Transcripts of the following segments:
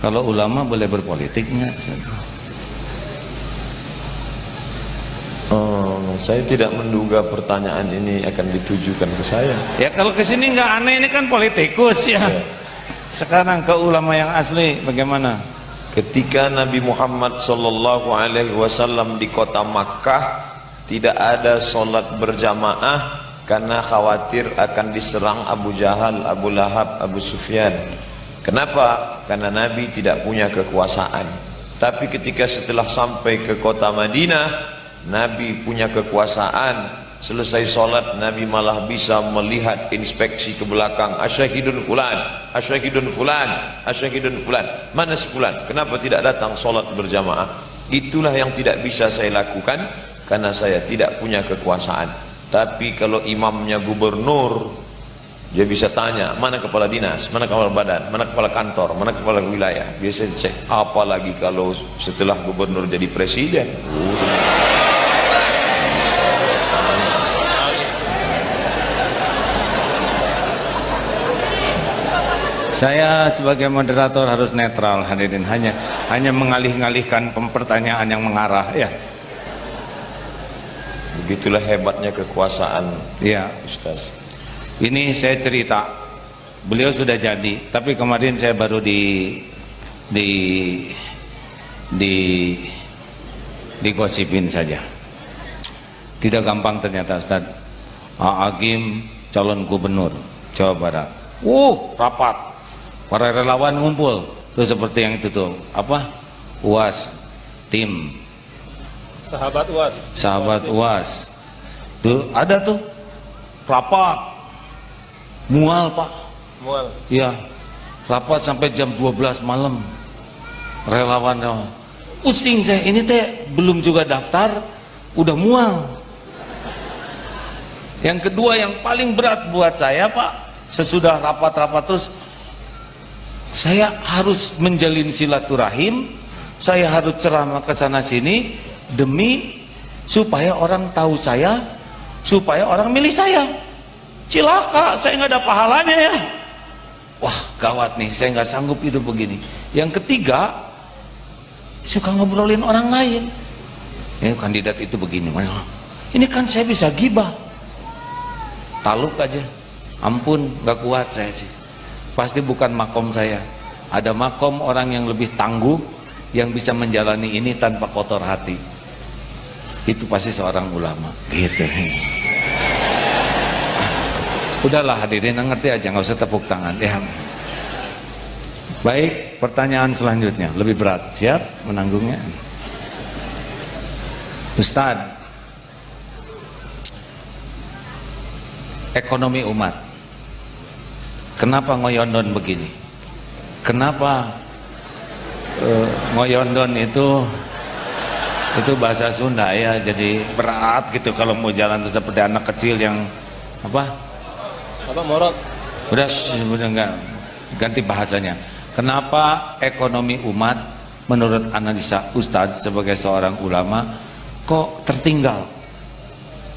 Kalau ulama boleh berpolitik nggak? Saya tidak menduga pertanyaan ini akan ditujukan ke saya. Ya kalau kesini nggak aneh, ini kan politikus ya. Sekarang ke ulama yang asli bagaimana? Ketika Nabi Muhammad SAW di kota Makkah tidak ada sholat berjamaah karena khawatir akan diserang Abu Jahal, Abu Lahab, Abu Sufyan. Kenapa? Karena Nabi tidak punya kekuasaan. Tapi ketika setelah sampai ke kota Madinah, Nabi punya kekuasaan. Selesai sholat, Nabi malah bisa melihat, inspeksi ke belakang. Asyahidun fulan, asyahidun fulan, asyahidun fulan. Mana sefulan? Kenapa tidak datang sholat berjamaah? Itulah yang tidak bisa saya lakukan karena saya tidak punya kekuasaan. Tapi kalau imamnya gubernur, dia bisa tanya, mana kepala dinas, mana kepala badan, mana kepala kantor, mana kepala wilayah. Biasa cek. Apalagi kalau setelah gubernur jadi presiden. Saya sebagai moderator harus netral, hadirin, hanya mengalih-alihkan pertanyaan yang mengarah ya. Begitulah hebatnya kekuasaan Ya, Ustaz. ini saya cerita. Beliau sudah jadi, tapi kemarin saya baru digosipin saja. Tidak gampang ternyata Ustaz. Agim calon gubernur Jawa Barat. Rapat. Para relawan ngumpul. Tuh seperti yang itu tuh. Apa? UAS, tim. Sahabat UAS. Sahabat UAS. Tuh ada tuh. Rapat. Mual, Pak. Mual. Iya. Rapat sampai jam 12 malam. Relawan. Pusing saya. Ini teh belum juga daftar, udah mual. Yang kedua yang paling berat buat saya, Pak, sesudah rapat-rapat terus, saya harus menjalin silaturahim, saya harus ceramah ke sana sini demi supaya orang tahu saya, supaya orang milih saya. Cilaka, saya nggak ada pahalanya ya. Wah, gawat nih, saya nggak sanggup hidup begini. Yang ketiga, suka ngobrolin orang lain. Kandidat itu begini, ini kan saya bisa gibah. Taluk aja, ampun, nggak kuat saya sih. Pasti bukan makom saya. Ada makom orang yang lebih tangguh, yang bisa menjalani ini tanpa kotor hati. Itu pasti seorang ulama. Gitu. Udahlah hadirin, ngerti aja, nggak usah tepuk tangan. Ya. Baik, pertanyaan selanjutnya lebih berat. Siap menanggungnya? Ustadz, ekonomi umat. Kenapa ngoyondon begini? Kenapa ngoyondon itu bahasa Sunda ya, jadi berat gitu kalau mau jalan seperti anak kecil yang apa morot. Udah enggak, ganti bahasanya. Kenapa ekonomi umat menurut analisa Ustadz sebagai seorang ulama kok tertinggal?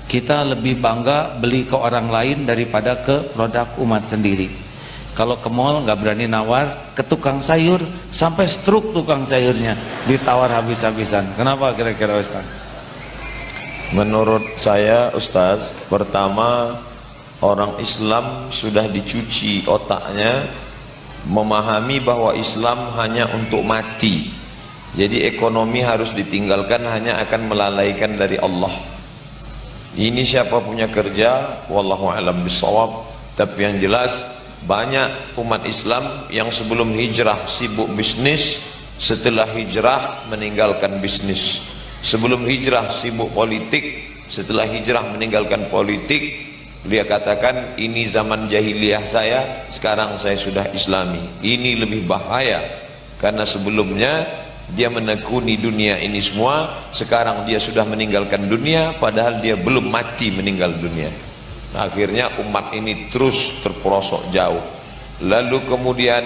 Kita lebih bangga beli ke orang lain daripada ke produk umat sendiri. Kalau ke mall nggak berani nawar, ke tukang sayur sampai stroke tukang sayurnya, ditawar habis-habisan. Kenapa kira-kira Ustaz? Menurut saya Ustaz, pertama orang Islam sudah dicuci otaknya, memahami bahwa Islam hanya untuk mati. Jadi ekonomi harus ditinggalkan, hanya akan melalaikan dari Allah. Ini siapa punya kerja, wallahu a'lam bishawab. Tapi yang jelas banyak umat Islam yang sebelum hijrah sibuk bisnis, setelah hijrah meninggalkan bisnis. Sebelum hijrah sibuk politik, setelah hijrah meninggalkan politik. Dia katakan, ini zaman jahiliyah saya, sekarang saya sudah Islami. Ini lebih bahaya karena sebelumnya dia menekuni dunia ini semua, sekarang dia sudah meninggalkan dunia padahal dia belum mati meninggal dunia. Akhirnya umat ini terus terperosok jauh. Lalu kemudian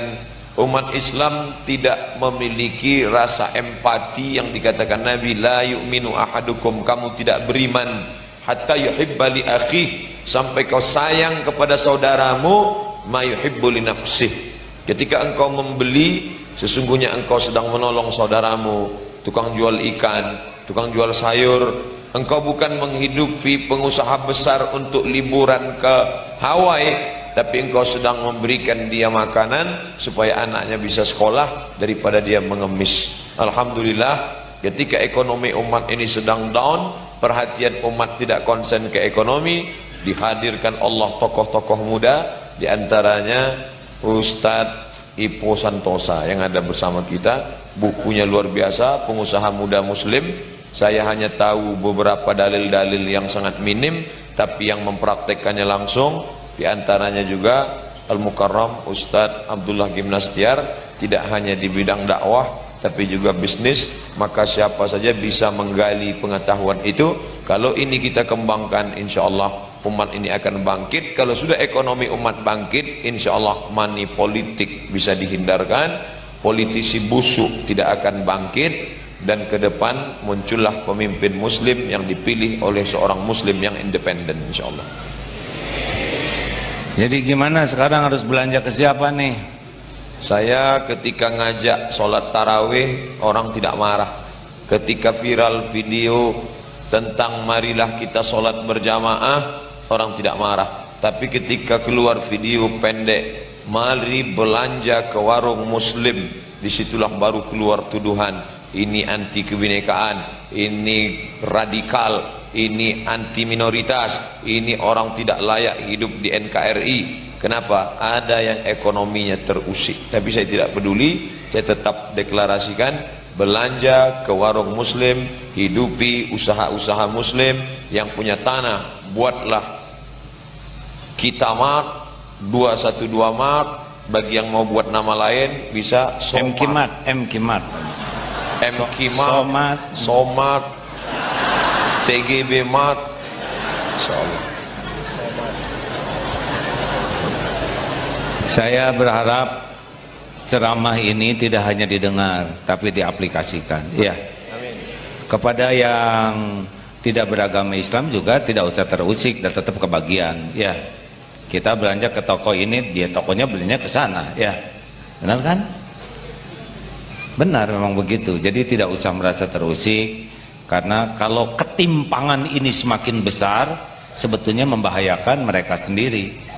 umat Islam tidak memiliki rasa empati yang dikatakan Nabi, la yu'minu ahadukum, kamu tidak beriman hatta yuhibba li akhih, sampai kau sayang kepada saudaramu ma yuhibbu li nafsih. Ketika engkau membeli sesungguhnya engkau sedang menolong saudaramu tukang jual ikan, tukang jual sayur. Engkau bukan menghidupi pengusaha besar untuk liburan ke Hawaii, tapi engkau sedang memberikan dia makanan supaya anaknya bisa sekolah daripada dia mengemis. Alhamdulillah, ketika ekonomi umat ini sedang down, perhatian umat tidak konsen ke ekonomi, dihadirkan Allah tokoh-tokoh muda, diantaranya Ustadz Ipo Santosa yang ada bersama kita. Bukunya luar biasa, pengusaha muda muslim. Saya hanya tahu beberapa dalil-dalil yang sangat minim, tapi yang mempraktekkannya langsung. Diantaranya juga Al-Mukarram Ustadz Abdullah Gimnastiar, tidak hanya di bidang dakwah tapi juga bisnis. Maka siapa saja bisa menggali pengetahuan itu. Kalau ini kita kembangkan, insya Allah umat ini akan bangkit. Kalau sudah ekonomi umat bangkit, insya Allah money politik bisa dihindarkan, politisi busuk tidak akan bangkit, dan ke depan muncullah pemimpin muslim yang dipilih oleh seorang muslim yang independen, insya Allah. Jadi gimana sekarang, harus belanja ke siapa nih? Saya ketika ngajak sholat tarawih, orang tidak marah. Ketika viral video tentang marilah kita sholat berjamaah, orang tidak marah. Tapi ketika keluar video pendek, mari belanja ke warung muslim, disitulah baru keluar tuduhan, ini anti kebinekaan, ini radikal, ini anti minoritas, ini orang tidak layak hidup di NKRI. Kenapa? Ada yang ekonominya terusik. Tapi saya tidak peduli, saya tetap deklarasikan, belanja ke warung muslim, hidupi usaha-usaha muslim. Yang punya tanah, buatlah Kita Mart, 212 Mart. Bagi yang mau buat nama lain bisa MKMart, Somat, TGB Mart, insyaallah. Saya berharap ceramah ini tidak hanya didengar tapi diaplikasikan. Ya. Kepada yang tidak beragama Islam juga tidak usah terusik dan tetap kebagian. Ya. Kita belanja ke toko ini, dia tokonya belinya ke sana. Ya. Benar kan? Benar, memang begitu. Jadi tidak usah merasa terusik, karena kalau ketimpangan ini semakin besar, sebetulnya membahayakan mereka sendiri.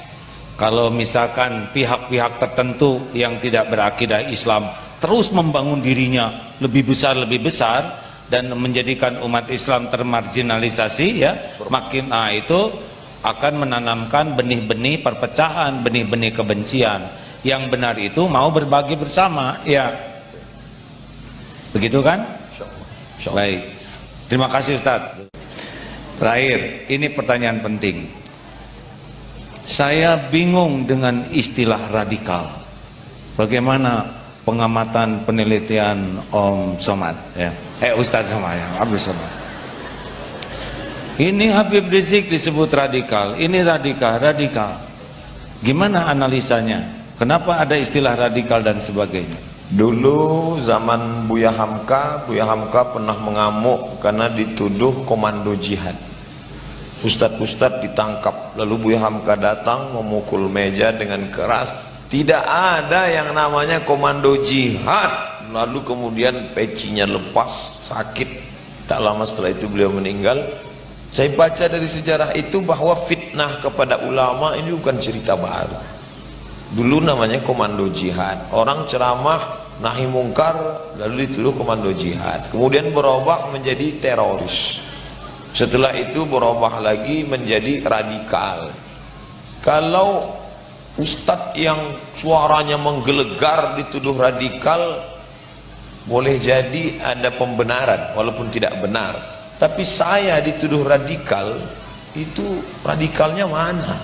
Kalau misalkan pihak-pihak tertentu yang tidak berakidah Islam terus membangun dirinya lebih besar dan menjadikan umat Islam termarginalisasi, ya, makin itu akan menanamkan benih-benih perpecahan, benih-benih kebencian. Yang benar itu mau berbagi bersama, ya. Begitu kan? Baik. Terima kasih Ustaz. Terakhir, ini pertanyaan penting. Saya bingung dengan istilah radikal. Bagaimana pengamatan penelitian Om Somad, ya? Ustaz Somad, ya, Abdul Somad. Ini Habib Rizik disebut radikal, ini radikal. Gimana analisanya? Kenapa ada istilah radikal dan sebagainya? Dulu zaman Buya Hamka pernah mengamuk karena dituduh komando jihad. Ustadz ditangkap, lalu Buya Hamka datang memukul meja dengan keras. Tidak ada yang namanya komando jihad. Lalu kemudian pecinya lepas, sakit. Tak lama setelah itu beliau meninggal. Saya baca dari sejarah itu bahwa fitnah kepada ulama ini bukan cerita baru. Dulu namanya komando jihad. Orang ceramah nahi mungkar lalu dituduh komando jihad. Kemudian berubah menjadi teroris. Setelah itu berubah lagi menjadi radikal. Kalau ustadz yang suaranya menggelegar dituduh radikal, boleh jadi ada pembenaran walaupun tidak benar. Tapi saya dituduh radikal, itu radikalnya mana?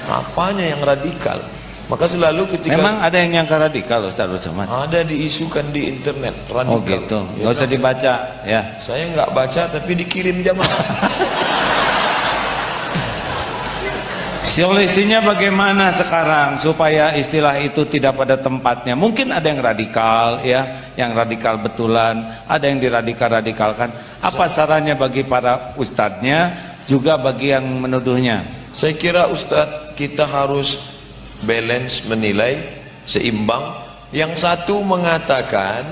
Apanya yang radikal? Maka selalu ketika memang ada yang nyangka radikal, Ustaz Somad? Ada diisukan di internet radikal. Oh gitu, nggak usah dibaca ya. Saya nggak baca tapi dikirim jamaah. Solusinya bagaimana sekarang supaya istilah itu tidak pada tempatnya? Mungkin ada yang radikal, ya, yang radikal betulan, ada yang diradikal-radikalkan. Apa sarannya bagi para ustadznya, juga bagi yang menuduhnya? Saya kira ustadz kita harus balance, menilai, seimbang. Yang satu mengatakan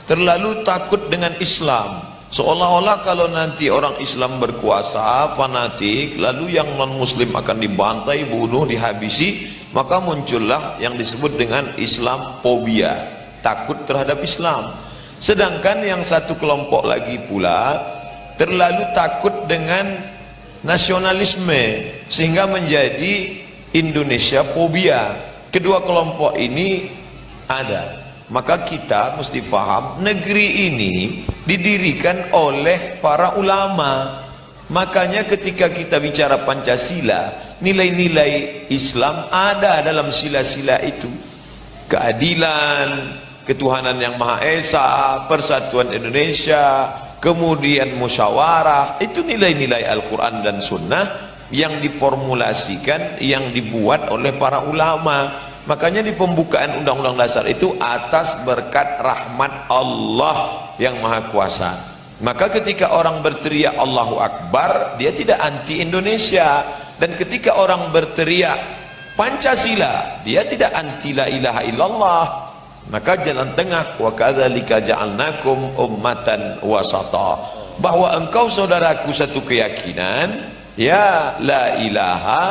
terlalu takut dengan Islam, seolah-olah kalau nanti orang Islam berkuasa fanatik, lalu yang non muslim akan dibantai, bunuh, dihabisi, maka muncullah yang disebut dengan Islamophobia, takut terhadap Islam. Sedangkan yang satu kelompok lagi pula terlalu takut dengan nasionalisme sehingga menjadi Indonesia phobia. Kedua kelompok ini ada. Maka kita mesti faham, negeri ini didirikan oleh para ulama. Makanya ketika kita bicara Pancasila, nilai-nilai Islam ada dalam sila-sila itu. Keadilan, ketuhanan yang Maha Esa, persatuan Indonesia, kemudian musyawarah. Itu nilai-nilai Al-Quran dan Sunnah yang diformulasikan, yang dibuat oleh para ulama. Makanya di pembukaan Undang-Undang Dasar itu atas berkat rahmat Allah yang Maha Kuasa. Maka ketika orang berteriak Allahu Akbar, dia tidak anti Indonesia. Dan ketika orang berteriak Pancasila, dia tidak anti la ilaha illallah. Maka jalan tengah, wa kadzalika ja'alnakum ummatan wasata, bahwa engkau saudaraku satu keyakinan, ya la ilaha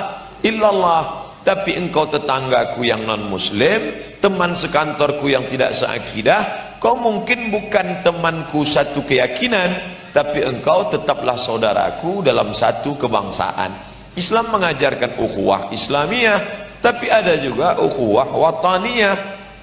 illallah, tapi engkau tetanggaku yang non muslim, teman sekantorku yang tidak seakidah, kau mungkin bukan temanku satu keyakinan, tapi engkau tetaplah saudaraku dalam satu kebangsaan. Islam mengajarkan ukhuwah Islamiyah, tapi ada juga ukhuwah wataniyah,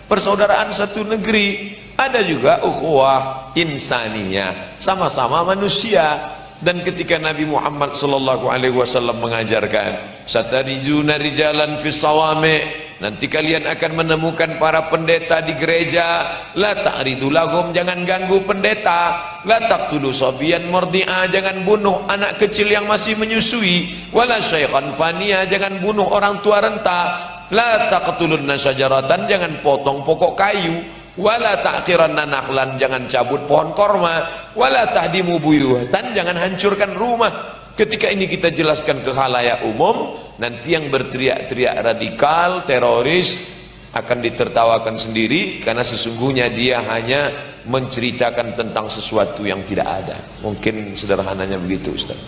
persaudaraan satu negeri. Ada juga ukhuwah insaniyah, sama-sama manusia. Dan ketika Nabi Muhammad sallallahu alaihi wasallam mengajarkan, satarijuna rijalan fis sawami, nanti kalian akan menemukan para pendeta di gereja, la ta'ridu lahum, jangan ganggu pendeta, la taqtulu sabiyan murdi'a, jangan bunuh anak kecil yang masih menyusui, wala syaikhan faniya, jangan bunuh orang tua renta, la taqtulunna syajaratan, jangan potong pokok kayu, wala ta'qiranna nakhlan, jangan cabut pohon korma, wala tahdimu buyutan, jangan hancurkan rumah. Ketika ini kita jelaskan ke khalayak umum, nanti yang berteriak-teriak radikal, teroris akan ditertawakan sendiri, karena sesungguhnya dia hanya menceritakan tentang sesuatu yang tidak ada. Mungkin sederhananya begitu, Ustaz.